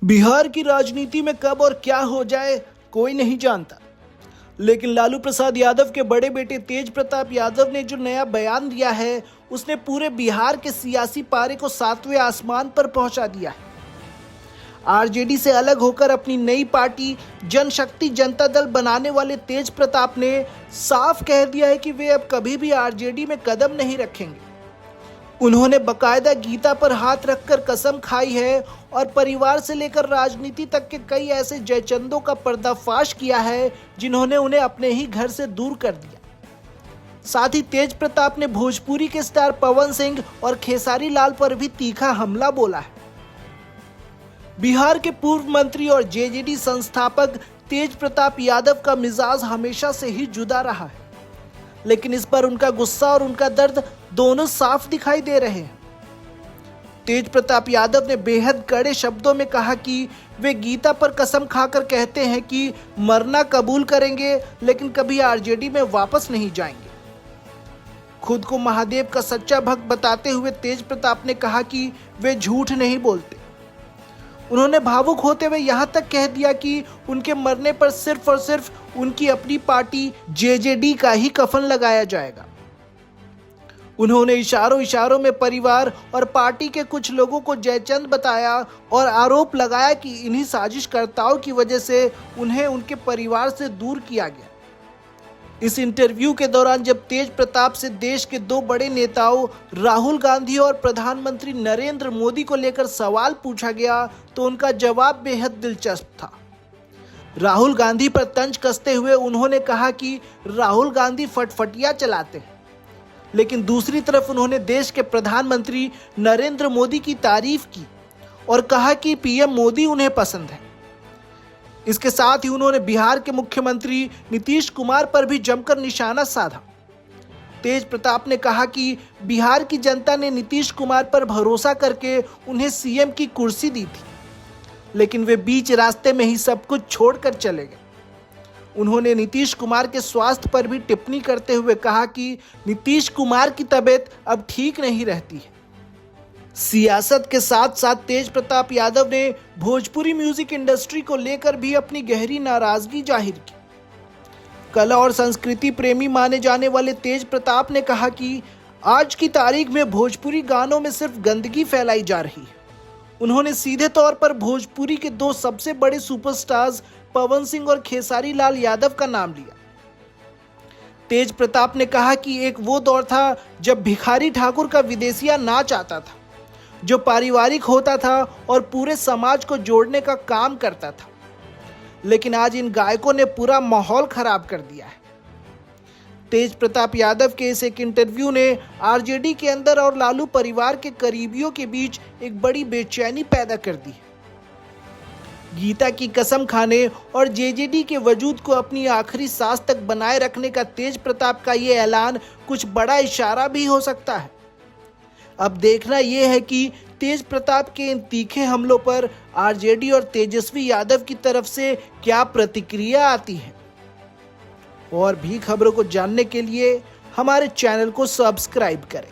बिहार की राजनीति में कब और क्या हो जाए कोई नहीं जानता, लेकिन लालू प्रसाद यादव के बड़े बेटे तेज प्रताप यादव ने जो नया बयान दिया है उसने पूरे बिहार के सियासी पारे को सातवें आसमान पर पहुंचा दिया है। आरजेडी से अलग होकर अपनी नई पार्टी जनशक्ति जनता दल बनाने वाले तेज प्रताप ने साफ कह दिया है कि वे अब कभी भी आरजेडी में कदम नहीं रखेंगे। उन्होंने बकायदा गीता पर हाथ रखकर कसम खाई है और परिवार से लेकर राजनीति तक के कई ऐसे जयचंदों का पर्दाफाश किया है जिन्होंने उन्हें अपने ही घर से दूर कर दिया। साथ ही तेज प्रताप ने भोजपुरी के स्टार पवन सिंह और खेसारी लाल पर भी तीखा हमला बोला है। बिहार के पूर्व मंत्री और जेजेडी संस्थापक तेज प्रताप यादव का मिजाज हमेशा से ही जुदा रहा है, लेकिन इस पर उनका गुस्सा और उनका दर्द दोनों साफ दिखाई दे रहे हैं। तेज प्रताप यादव ने बेहद कड़े शब्दों में कहा कि वे गीता पर कसम खाकर कहते हैं कि मरना कबूल करेंगे लेकिन कभी आरजेडी में वापस नहीं जाएंगे। खुद को महादेव का सच्चा भक्त बताते हुए तेज प्रताप ने कहा कि वे झूठ नहीं बोलते। उन्होंने भावुक होते हुए यहाँ तक कह दिया कि उनके मरने पर सिर्फ और सिर्फ उनकी अपनी पार्टी जेजेडी का ही कफन लगाया जाएगा। उन्होंने इशारों में परिवार और पार्टी के कुछ लोगों को जयचंद बताया और आरोप लगाया कि इन्हीं साजिशकर्ताओं की वजह से उन्हें उनके परिवार से दूर किया गया। इस इंटरव्यू के दौरान जब तेज प्रताप से देश के दो बड़े नेताओं राहुल गांधी और प्रधानमंत्री नरेंद्र मोदी को लेकर सवाल पूछा गया तो उनका जवाब बेहद दिलचस्प था। राहुल गांधी पर तंज कसते हुए उन्होंने कहा कि राहुल गांधी फटफटिया चलाते हैं, लेकिन दूसरी तरफ उन्होंने देश के प्रधानमंत्री नरेंद्र मोदी की तारीफ की और कहा कि पीएम मोदी उन्हें पसंद है। इसके साथ ही उन्होंने बिहार के मुख्यमंत्री नीतीश कुमार पर भी जमकर निशाना साधा। तेज प्रताप ने कहा कि बिहार की जनता ने नीतीश कुमार पर भरोसा करके उन्हें सीएम की कुर्सी दी थी, लेकिन वे बीच रास्ते में ही सब कुछ छोड़कर चले गए। उन्होंने नीतीश कुमार के स्वास्थ्य पर भी टिप्पणी करते हुए कहा कि नीतीश कुमार की तबीयत अब ठीक नहीं रहती है। सियासत के साथ साथ तेज प्रताप यादव ने भोजपुरी म्यूजिक इंडस्ट्री को लेकर भी अपनी गहरी नाराजगी जाहिर की। कला और संस्कृति प्रेमी माने जाने वाले तेज प्रताप ने कहा कि आज की तारीख में भोजपुरी गानों में सिर्फ गंदगी फैलाई जा रही है। उन्होंने सीधे तौर पर भोजपुरी के दो सबसे बड़े सुपरस्टार्स पवन सिंह और खेसारी लाल यादव का नाम लिया। तेज प्रताप ने कहा कि एक वो दौर था जब भिखारी ठाकुर का विदेशिया नाच आता था, जो पारिवारिक होता था और पूरे समाज को जोड़ने का काम करता था, लेकिन आज इन गायकों ने पूरा माहौल खराब कर दिया है। तेज प्रताप यादव के इस एक इंटरव्यू ने आरजेडी के अंदर और लालू परिवार के करीबियों के बीच एक बड़ी बेचैनी पैदा कर दी है। गीता की कसम खाने और जेजेडी के वजूद को अपनी आखिरी सांस तक बनाए रखने का तेज प्रताप का ये ऐलान कुछ बड़ा इशारा भी हो सकता है। अब देखना यह है कि तेज प्रताप के इन तीखे हमलों पर आरजेडी और तेजस्वी यादव की तरफ से क्या प्रतिक्रिया आती है। और भी खबरों को जानने के लिए हमारे चैनल को सब्सक्राइब करें।